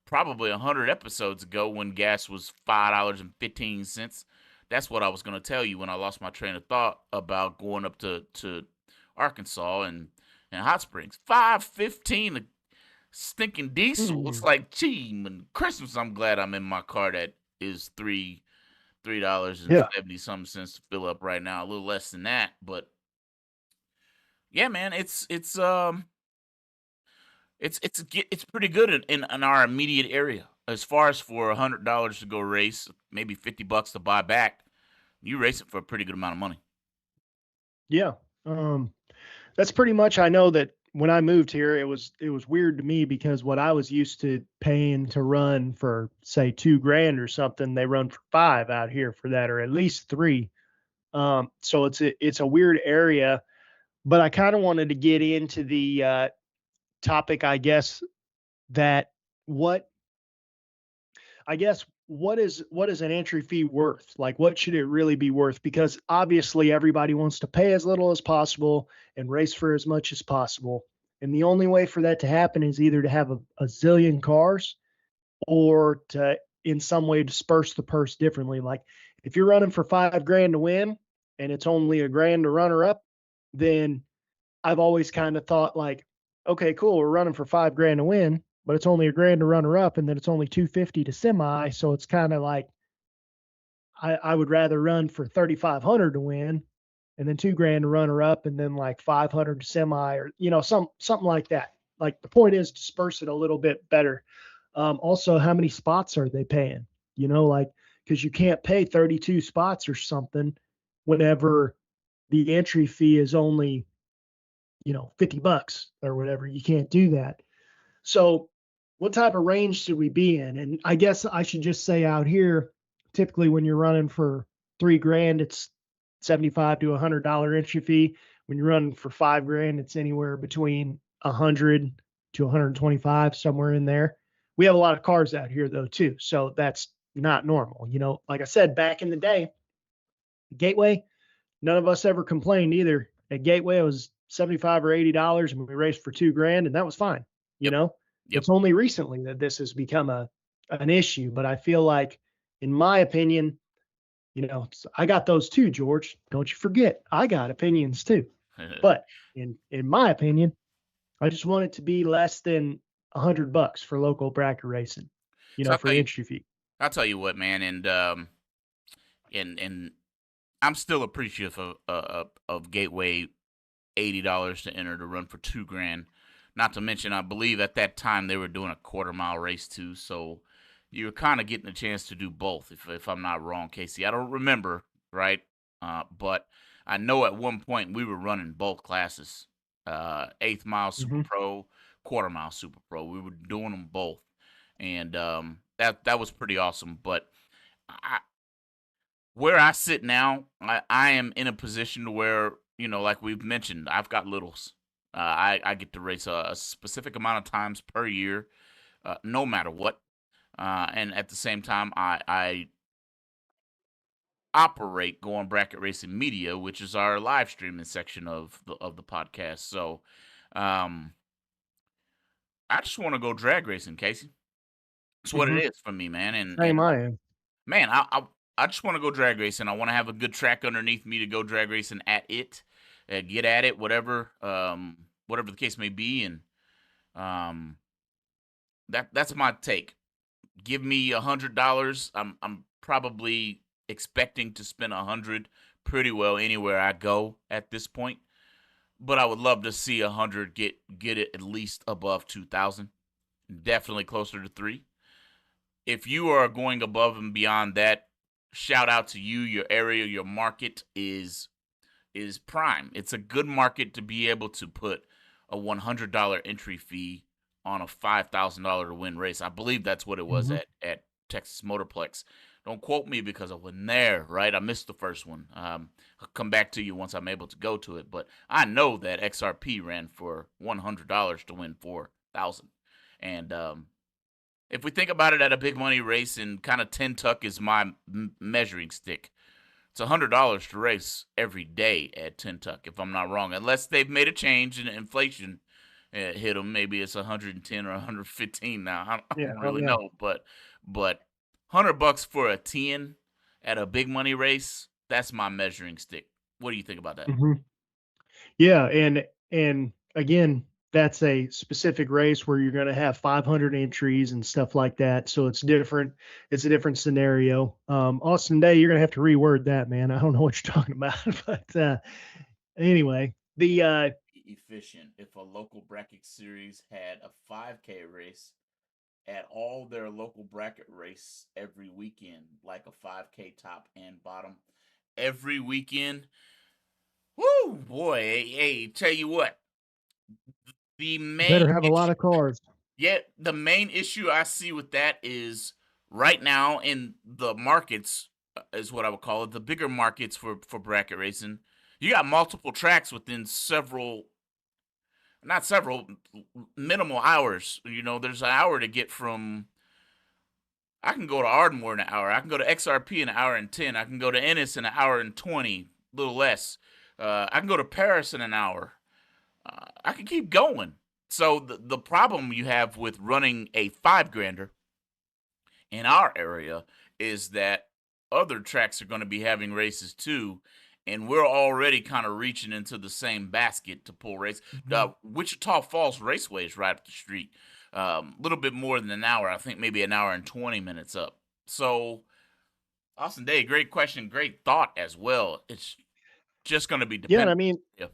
probably 100 episodes ago when gas was $5.15. That's what I was going to tell you when I lost my train of thought about going up to Arkansas and Hot Springs. $5.15 stinking diesel. Looks like cheap. And Christmas, I'm glad I'm in my car that is $3.70 something cents to fill up right now. A little less than that, but yeah, man, it's pretty good in our immediate area. As far as for $100 to go race, maybe $50 to buy back, you race it for a pretty good amount of money. Yeah. That's pretty much, I know that when I moved here, it was weird to me because what I was used to paying to run for, say, $2,000 or something, they run for 5 out here for that, or at least 3. So it's a weird area, but I kind of wanted to get into the topic, I guess, that what is an entry fee worth? Like, what should it really be worth? Because obviously everybody wants to pay as little as possible and race for as much as possible. And the only way for that to happen is either to have a zillion cars or to in some way disperse the purse differently. Like if you're running for $5,000 to win and it's only $1,000 to runner up, then I've always kind of thought like, okay, cool, we're running for $5,000 to win, but it's only $1,000 to runner up, and then it's only $250 to semi. So it's kind of like I would rather run for $3,500 to win, and then $2,000 to runner up, and then like $500 to semi, or something like that. Like the point is disperse it a little bit better. Also, how many spots are they paying? Like because you can't pay 32 spots or something whenever the entry fee is only $50 or whatever. You can't do that. So what type of range should we be in? And I guess I should just say out here, typically when you're running for $3,000, it's $75 to $100 entry fee. When you're running for $5,000, it's anywhere between 100 to 125, somewhere in there. We have a lot of cars out here though too, so that's not normal. Like I said, back in the day, Gateway, none of us ever complained either. At Gateway, it was $75 or $80, and we raced for $2,000, and that was fine. Yep. It's only recently that this has become an issue, but I feel like, in my opinion, I got those too, George. Don't you forget, I got opinions too. But in my opinion, I just want it to be less than $100 for local bracket racing, So for entry fee. I'll tell you what, man, and I'm still appreciative of Gateway $80 to enter to run for $2,000. Not to mention, I believe at that time they were doing a quarter-mile race too, so you were kind of getting a chance to do both, if I'm not wrong, Casey. I don't remember, right? But I know at one point we were running both classes, 1/8 mile Super Pro, quarter-mile Super Pro. We were doing them both, and that was pretty awesome. But I, where I sit now, I am in a position to where, like we've mentioned, I've got littles. I get to race a specific amount of times per year, no matter what. And at the same time, I operate Going Bracket Racing Media, which is our live streaming section of the podcast. So, um, I just want to go drag racing, Casey. It's what it Hmm. is for me, man. And Same I am. man, I just want to go drag racing. I want to have a good track underneath me to go drag racing at it, get at it, whatever the case may be, and um, that's my take. Give me $100. I'm probably expecting to spend 100 pretty well anywhere I go at this point, but I would love to see 100 get it at least above 2,000, definitely closer to 3. If you are going above and beyond that, shout out to you. Your area, your market is prime. It's a good market to be able to put a $100 entry fee on a $5,000 to win race. I believe that's what it was Hmm. at Texas Motorplex. Don't quote me because I wasn't there, right? I missed the first one. I'll come back to you once I'm able to go to it, but I know that XRP ran for $100 to win 4,000. And if we think about it at a big money race, and kind of 10 tuck is my measuring stick. It's $100 to race every day at 10 tuck, if I'm not wrong, unless they've made a change and inflation hit them. Maybe it's 110 or 115 now. I Yeah. don't Oh really yeah. know, but $100 for a 10 at a big money race, that's my measuring stick. What do you think about that? Hmm. Yeah, and again, that's a specific race where you're going to have 500 entries and stuff like that. So it's different. It's a different scenario. Austin Day, you're going to have to reword that, man. I don't know what you're talking about, but anyway, the Efficient. If a local bracket series had a 5K race at all their local bracket race every weekend, like a 5K top and bottom every weekend. Woo, boy! Hey, tell you what, the main better have a lot issue, of cars. yeah, the main issue I see with that is right now in the markets, is what I would call it, the bigger markets for bracket racing. You got multiple tracks within several, not several, minimal hours. There's an hour to get from. I can go to Ardmore in an hour. I can go to XRP in an hour and 10. I can go to Ennis in an hour and 20, a little less. I can go to Paris in an hour. I can keep going. So the problem you have with running a 5 grander in our area is that other tracks are going to be having races too, and we're already kind of reaching into the same basket to pull race. Mhm. Wichita Falls Raceway is right up the street, a little bit more than an hour. I think maybe an hour and 20 minutes up. So, Austin Day, great question, great thought as well. It's just going to be Yeah, and I dependent. mean, Yeah,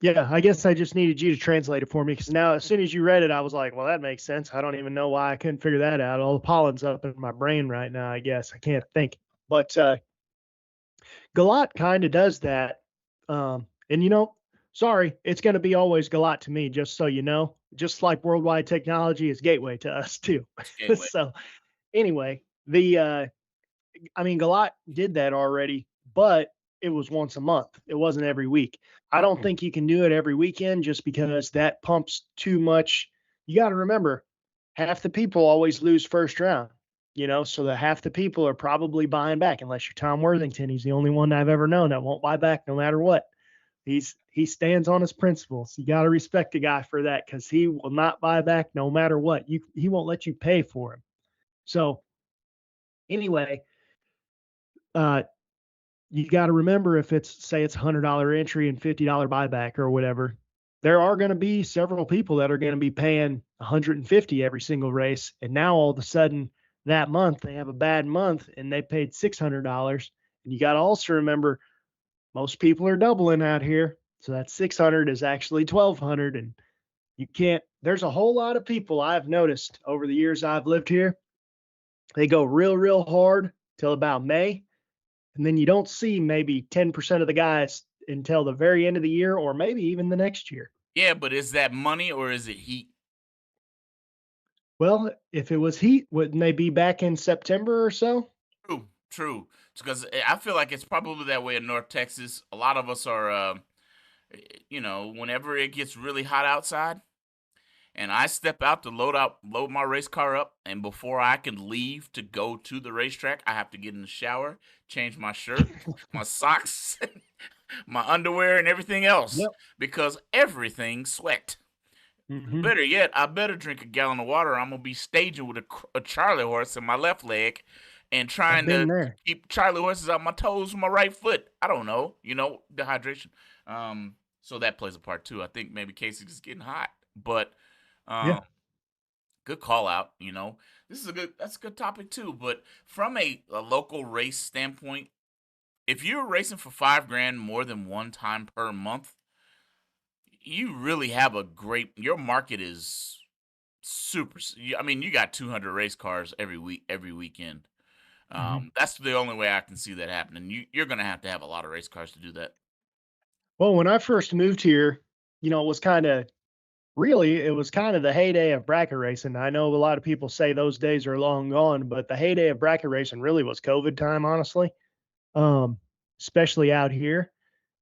yeah, I guess I just needed you to translate it for me because now, as soon as you read it, I was like, well, that makes sense. I don't even know why I couldn't figure that out. All the pollen's up in my brain right now, I guess. I can't think. But Galat kind of does that. And sorry, it's going to be always Galat to me, just so you know. Just like Worldwide Technology is Gateway to us, too. it's Gateway. So, anyway, I mean, Galat did that already, but it was once a month. It wasn't every week. I don't think you can do it every weekend just because that pumps too much. You got to remember, half the people always lose first round, so the half the people are probably buying back, unless you're Tom Worthington. He's the only one I've ever known that won't buy back no matter what. He stands on his principles. You got to respect a guy for that because he will not buy back no matter what. He won't let you pay for him. So anyway, uh, you got to remember, if it's, say it's $100 entry and $50 buyback or whatever, there are going to be several people that are going to be paying 150 every single race. And now all of a sudden that month they have a bad month and they paid $600. And you got to also remember, most people are doubling out here. So that 600 is actually 1,200. And there's a whole lot of people I've noticed over the years I've lived here. They go real, real hard till about May, and then you don't see maybe 10% of the guys until the very end of the year or maybe even the next year. Yeah, but is that money or is it heat? Well, if it was heat, wouldn't they be back in September or so? True, true. Because I feel like it's probably that way in North Texas. A lot of us are, whenever it gets really hot outside, and I step out to load my race car up, and before I can leave to go to the racetrack, I have to get in the shower, change my shirt, my socks, my underwear, and everything else Yep. because everything sweat. Hmm. Better yet, I better drink a gallon of water. I'm gonna be staging with a Charlie horse in my left leg, and I've trying been to there. keep Charlie horses out my toes with my right foot. I don't know, dehydration. So that plays a part too. I think maybe Casey's just getting hot, but um, Yeah. good call out. That's a good topic too. But from a local race standpoint, if you're racing for 5 grand more than one time per month, you really have a great. Your market is I mean, you got 200 race cars every week, every weekend. Mhm. That's the only way I can see that happening. You're gonna have a lot of race cars to do that. Well, when I first moved here, it was kind of the heyday of bracket racing. I know a lot of people say those days are long gone, but the heyday of bracket racing really was COVID time, honestly. Um, Especially out here.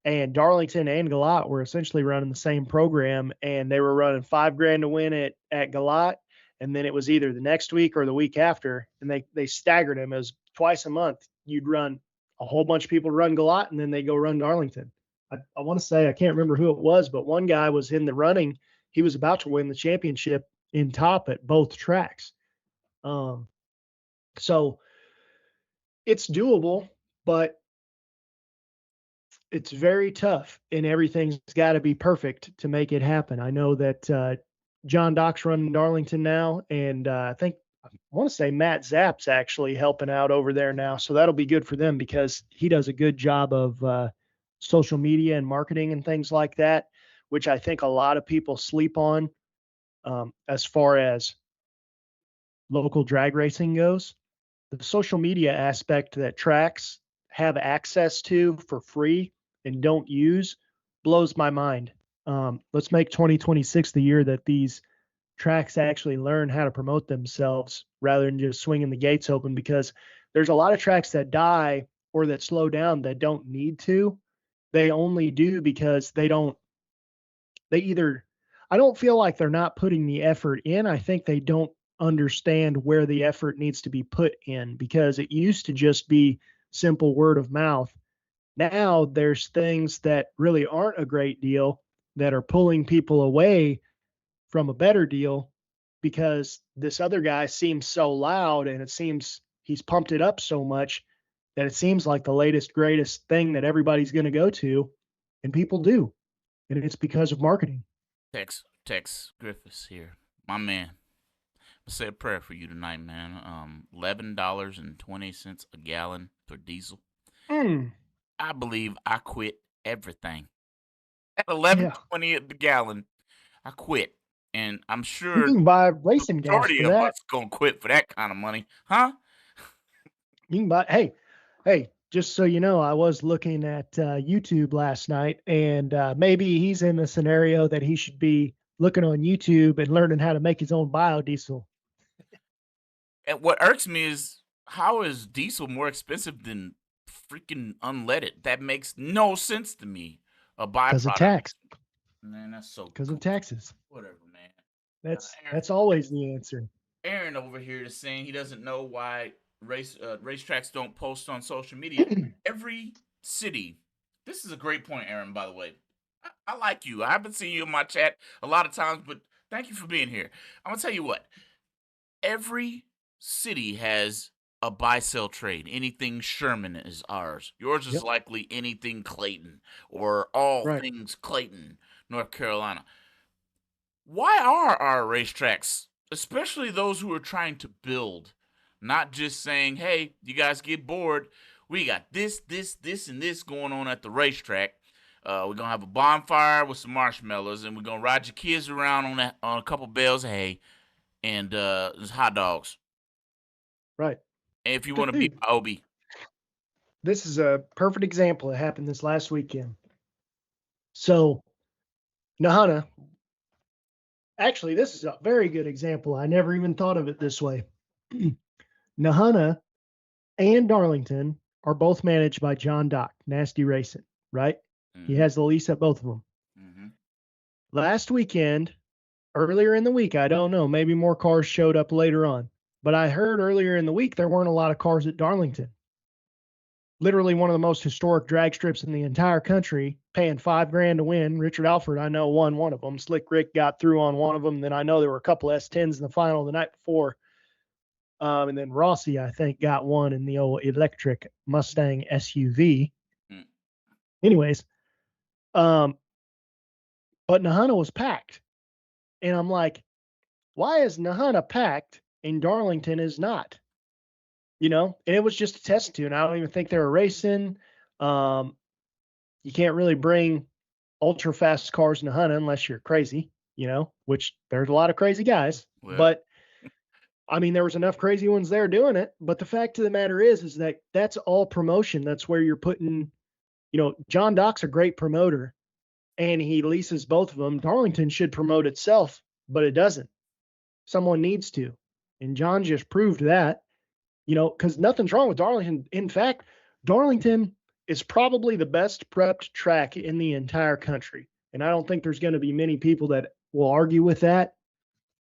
And Darlington and Galat were essentially running the same program, and they were running 5 grand to win it at Galat, and then it was either the next week or the week after, and they staggered them as twice a month. You'd run a whole bunch of people run Galat, and then they go run Darlington. I want to say I can't remember who it was, but one guy was in the running. He was about to win the championship in top at both tracks. Um, so it's doable, but it's very tough, and everything's got to be perfect to make it happen. I know that John Dock's running Darlington now, and I want to say Matt Zapp's actually helping out over there now, so that'll be good for them because he does a good job of social media and marketing and things like that, which I think a lot of people sleep on as far as local drag racing goes. The social media aspect that tracks have access to for free and don't use blows my mind. Let's make 2026 the year that these tracks actually learn how to promote themselves rather than just swinging the gates open, because there's a lot of tracks that die or that slow down that don't need to. They only do because they either, I don't feel like they're not putting the effort in. I think they don't understand where the effort needs to be put in, because it used to just be simple word of mouth. Now there's things that really aren't a great deal that are pulling people away from a better deal because this other guy seems so loud, and it seems he's pumped it up so much that it seems like the latest greatest thing that everybody's going to go to, and people do, and it's because of marketing. Tex Griffiths here, my man. I say a prayer for you tonight, man. $11.20 a gallon for diesel. Mm, I believe I quit everything at yeah. 11.20 at the gallon. I quit, and I'm You sure can buy racing gas majority for of that. us gonna quit for that kind of money, huh? You can buy, hey, just so you know, I was looking at YouTube last night, and maybe he's in the scenario that he should be looking on YouTube and learning how to make his own biodiesel And what irks me is how is diesel more expensive than freaking unleaded? That makes no sense to me. A because of byproduct. tax, Man, that's so because of cool. taxes. Whatever, man. Aaron, That's always the answer. Aaron over here is saying he doesn't know why racetracks don't post on social media. Every city. This is a great point, Aaron. By the way, I like you. I haven't seen you in my chat a lot of times, but thank you for being here. I'm gonna tell you what. Every city has a buy sell trade. Anything Sherman is ours. Yours is Yep. likely anything Clayton or all Right. things Clayton, North Carolina. Why are our racetracks, especially those who are trying to build, not just saying, hey, you guys get bored? We got this, and this going on at the racetrack. We're gonna have a bonfire with some marshmallows, and we're gonna ride your kids around on a couple bales of hay and there's hot dogs. Right. And if you want to be Dude, Obi, this is a perfect example. It happened this last weekend. So, Nahana, Actually, this is a very good example. I never even thought of it this way. Nahana and Darlington are both managed by John Dock, Nasty Racing, right? He has the lease at both of them. Mm-hmm. Last weekend, earlier in the week, I don't know, maybe more cars showed up later on, but I heard earlier in the week there weren't a lot of cars at Darlington. Literally one of the most historic drag strips in the entire country, paying $5,000 to win. Richard Alford, I know, won one of them. Slick Rick got through on one of them. Then I know there were a couple S10s in the final the night before. And then Rossi, I think, got one in the old electric Mustang SUV. Mm. Anyways, but Nahana was packed. And I'm like, why is Nahana packed and Darlington is not? And it was just a test tune. I don't even think they were racing. You can't really bring ultra fast cars in Nahana unless you're crazy, which there's a lot of crazy guys. Well. But I mean, there was enough crazy ones there doing it. But the fact of the matter is that that's all promotion. That's where you're putting, John Dock's a great promoter and he leases both of them. Darlington should promote itself, but it doesn't. Someone needs to. And John just proved that, because nothing's wrong with Darlington. In fact, Darlington is probably the best prepped track in the entire country. And I don't think there's going to be many people that will argue with that.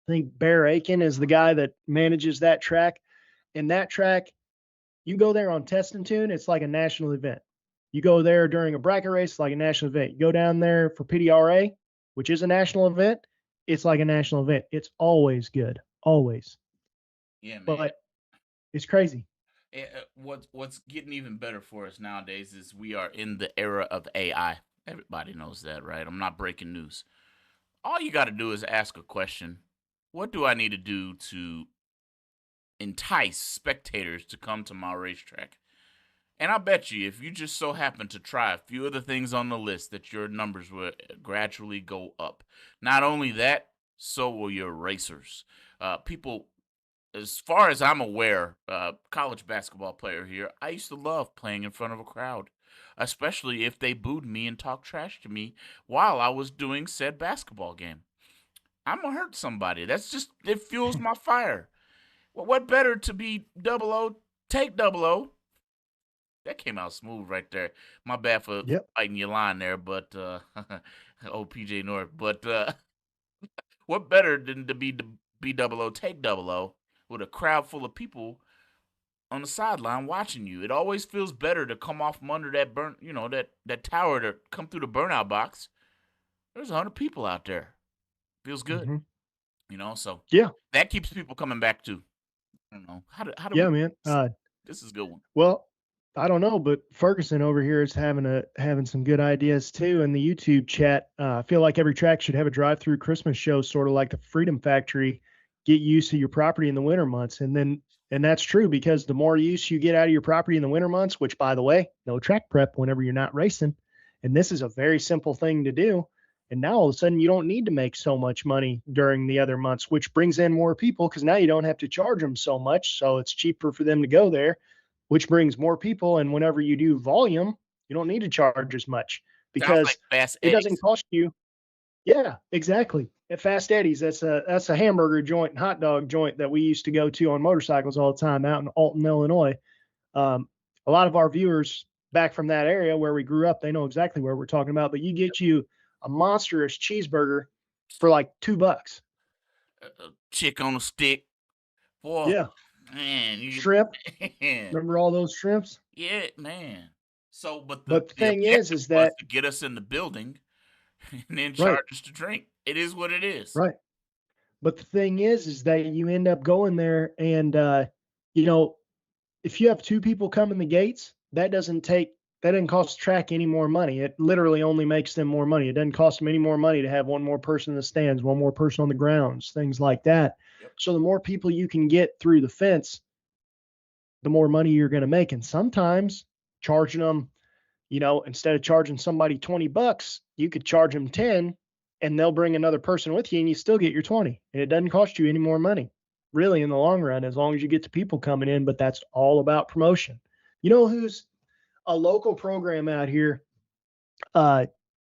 I think Bear Aiken is the guy that manages that track. And that track, you go there on test and tune, it's like a national event. You go there during a bracket race, like a national event. You go down there for PDRA, which is a national event, it's like a national event. It's always good. Always. Yeah, man. But it's crazy. What's getting even better for us nowadays is we are in the era of AI. Everybody knows that, right? I'm not breaking news. All you got to do is ask a question. What do I need to do to entice spectators to come to my racetrack? And I bet you, if you just so happen to try a few of the things on the list, that your numbers will gradually go up. Not only that, so will your racers. People, as far as I'm aware, college basketball player here, I used to love playing in front of a crowd, especially if they booed me and talked trash to me while I was doing said basketball game. I'm going to hurt somebody. It fuels my fire. Well, what better to be 00, take 00. That came out smooth right there. My bad for fighting your line there, but PJ North. But what better than to be 00, take 00 with a crowd full of people on the sideline watching you? It always feels better to come off from under that that tower, to come through the burnout box. There's 100 people out there. Feels good, So that keeps people coming back too. I don't know how do man. This is a good one. Well, I don't know, but Ferguson over here is having some good ideas too in the YouTube chat. I feel like every track should have a drive-through Christmas show, sort of like the Freedom Factory. Get used to your property in the winter months, and that's true, because the more use you get out of your property in the winter months, which, by the way, no track prep whenever you're not racing, and this is a very simple thing to do. And now all of a sudden you don't need to make so much money during the other months, which brings in more people because now you don't have to charge them so much. So it's cheaper for them to go there, which brings more people. And whenever you do volume, you don't need to charge as much because it doesn't cost you. Yeah, exactly. At Fast Eddie's, that's a hamburger joint and hot dog joint that we used to go to on motorcycles all the time out in Alton, Illinois. A lot of our viewers back from that area where we grew up, they know exactly where we're talking about. But you get you a monstrous cheeseburger for like $2. Chick on a stick. Boy, yeah. Man, shrimp. Remember all those shrimps? Yeah, man. So, but the thing is that to get us in the building and then charge us to drink. It is what it is. Right. But the thing is that you end up going there and, if you have 2 people coming the gates, that doesn't cost the track any more money. It literally only makes them more money. It doesn't cost them any more money to have one more person in the stands, one more person on the grounds, things like that. Yep. So the more people you can get through the fence, the more money you're going to make. And sometimes charging them, instead of charging somebody $20, you could charge them 10 and they'll bring another person with you and you still get your 20. And it doesn't cost you any more money, really, in the long run, as long as you get the people coming in. But that's all about promotion. You know who's a local program out here?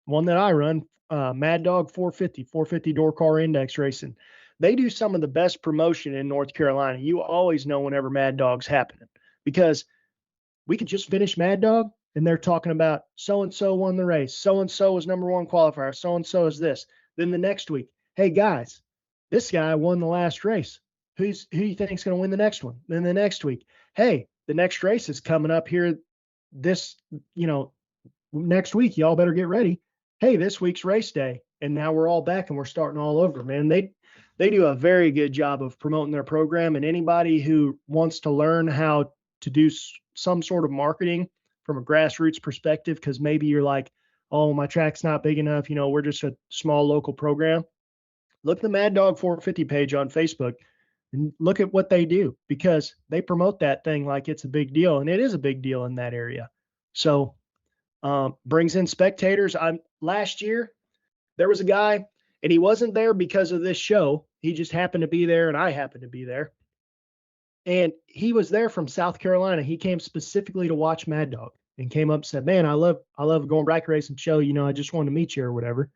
one that I run, Mad Dog 450 door car index racing. They do some of the best promotion in North Carolina. You always know whenever Mad Dog's happening because we could just finish Mad Dog and they're talking about so-and-so won the race. So-and-so was number one qualifier. So-and-so is this. Then the next week, hey guys, this guy won the last race. Who you think is going to win the next one? Then the next week, hey, the next race is coming up here this, next week. Y'all better get ready. Hey, this week's race day. And now we're all back and we're starting all over, man. They do a very good job of promoting their program, and anybody who wants to learn how to do some sort of marketing from a grassroots perspective, because maybe you're like, oh, my track's not big enough. We're just a small local program. Look at the Mad Dog 450 page on Facebook and look at what they do, because they promote that thing like it's a big deal, and it is a big deal in that area. So brings in spectators. Last year, there was a guy, and he wasn't there because of this show. He just happened to be there, and I happened to be there. And he was there from South Carolina. He came specifically to watch Mad Dog and came up and said, man, I love going bracket racing show. I just wanted to meet you or whatever.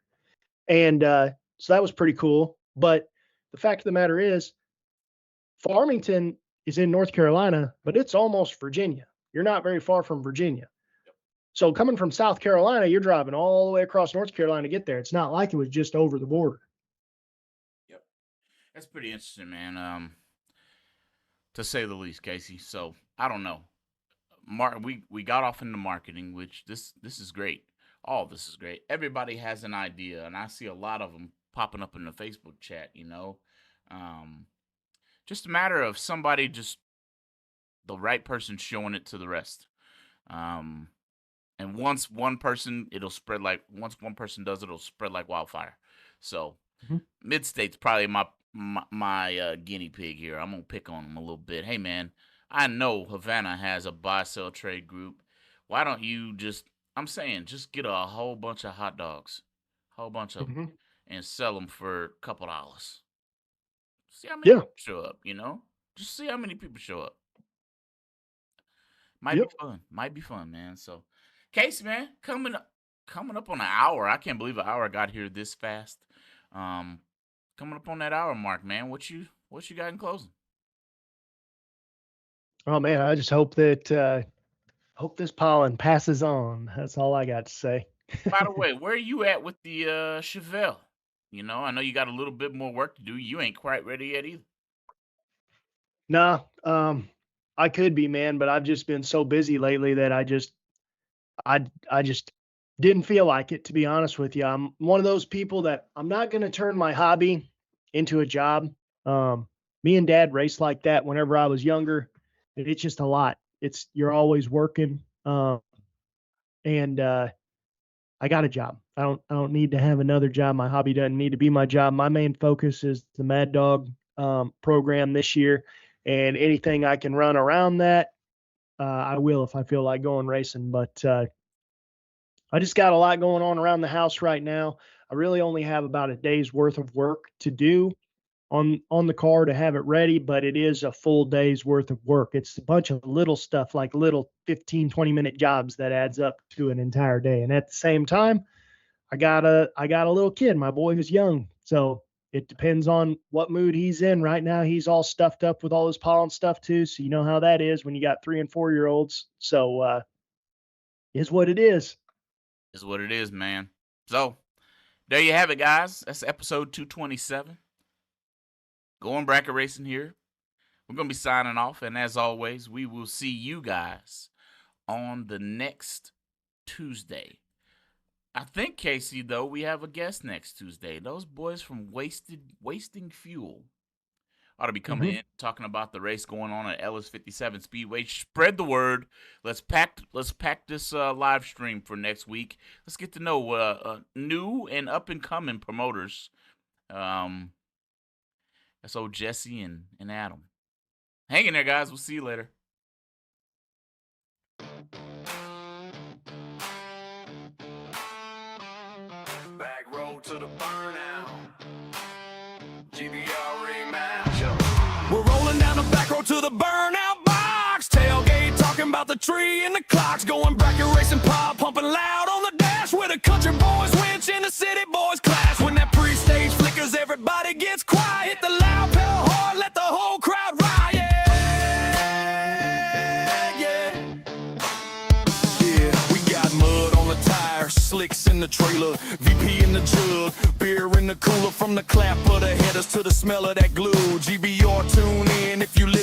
And so that was pretty cool. But the fact of the matter is, Farmington is in North Carolina, but it's almost Virginia. You're not very far from Virginia. So coming from South Carolina, you're driving all the way across North Carolina to get there. It's not like it was just over the border. Yep. That's pretty interesting, man. To say the least, Casey. So I don't know. We got off into marketing, which this is great. All this is great. Everybody has an idea, and I see a lot of them popping up in the Facebook chat. Just a matter of somebody, just the right person showing it to the rest. And once one person does it, it'll spread like wildfire. So Mid-State's probably my guinea pig here. I'm going to pick on him a little bit. Hey, man, I know Havana has a buy-sell trade group. Why don't you just get a whole bunch of hot dogs, whole bunch of them, and sell them for a couple dollars. See how many people show up, Just see how many people show up. Might be fun, man. So, Casey, man, coming up on an hour. I can't believe an hour got here this fast. Coming up on that hour mark, man. What you got in closing? Oh man, I just hope that hope this pollen passes on. That's all I got to say. By the way, where are you at with the Chevelle? I know you got a little bit more work to do. You ain't quite ready yet either. Nah, I could be, man, but I've just been so busy lately that I just didn't feel like it, to be honest with you. I'm one of those people that I'm not going to turn my hobby into a job. Me and Dad raced like that whenever I was younger. It's just a lot. You're always working. And I got a job. I don't need to have another job. My hobby doesn't need to be my job. My main focus is the Mad Dog program this year, and anything I can run around that, I will if I feel like going racing. But I just got a lot going on around the house right now. I really only have about a day's worth of work to do on the car to have it ready, but it is a full day's worth of work. It's a bunch of little stuff, like little 15, 20-minute jobs that adds up to an entire day. And at the same time, I got a little kid. My boy is young, so it depends on what mood he's in. Right now, he's all stuffed up with all his pollen stuff too, so you know how that is when you got 3 and 4 year olds. So is what it is. Is what it is, man. So there you have it, guys. That's episode 227. Going bracket racing here. We're going to be signing off, and as always, we will see you guys on the next Tuesday. I think, Casey, though, we have a guest next Tuesday. Those boys from Wasting Fuel ought to be coming in, talking about the race going on at Ellis 57 Speedway. Spread the word. Let's pack this live stream for next week. Let's get to know new and up-and-coming promoters. That's old Jesse and Adam. Hang in there, guys. We'll see you later. Back road to the burnout. GBR rematch. We're rolling down the back road to the burnout box. Tailgate talking about the tree and the clocks. Going bracket racing, pop pumping loud on the dash where the country boys win. city boys clash. When that pre-stage flickers, everybody gets quiet. Hit the loud pedal hard, let the whole crowd riot. Yeah, we got mud on the tires, slicks in the trailer, VP in the jug, beer in the cooler. From the clap of the headers to the smell of that glue. GBR, tune in if you live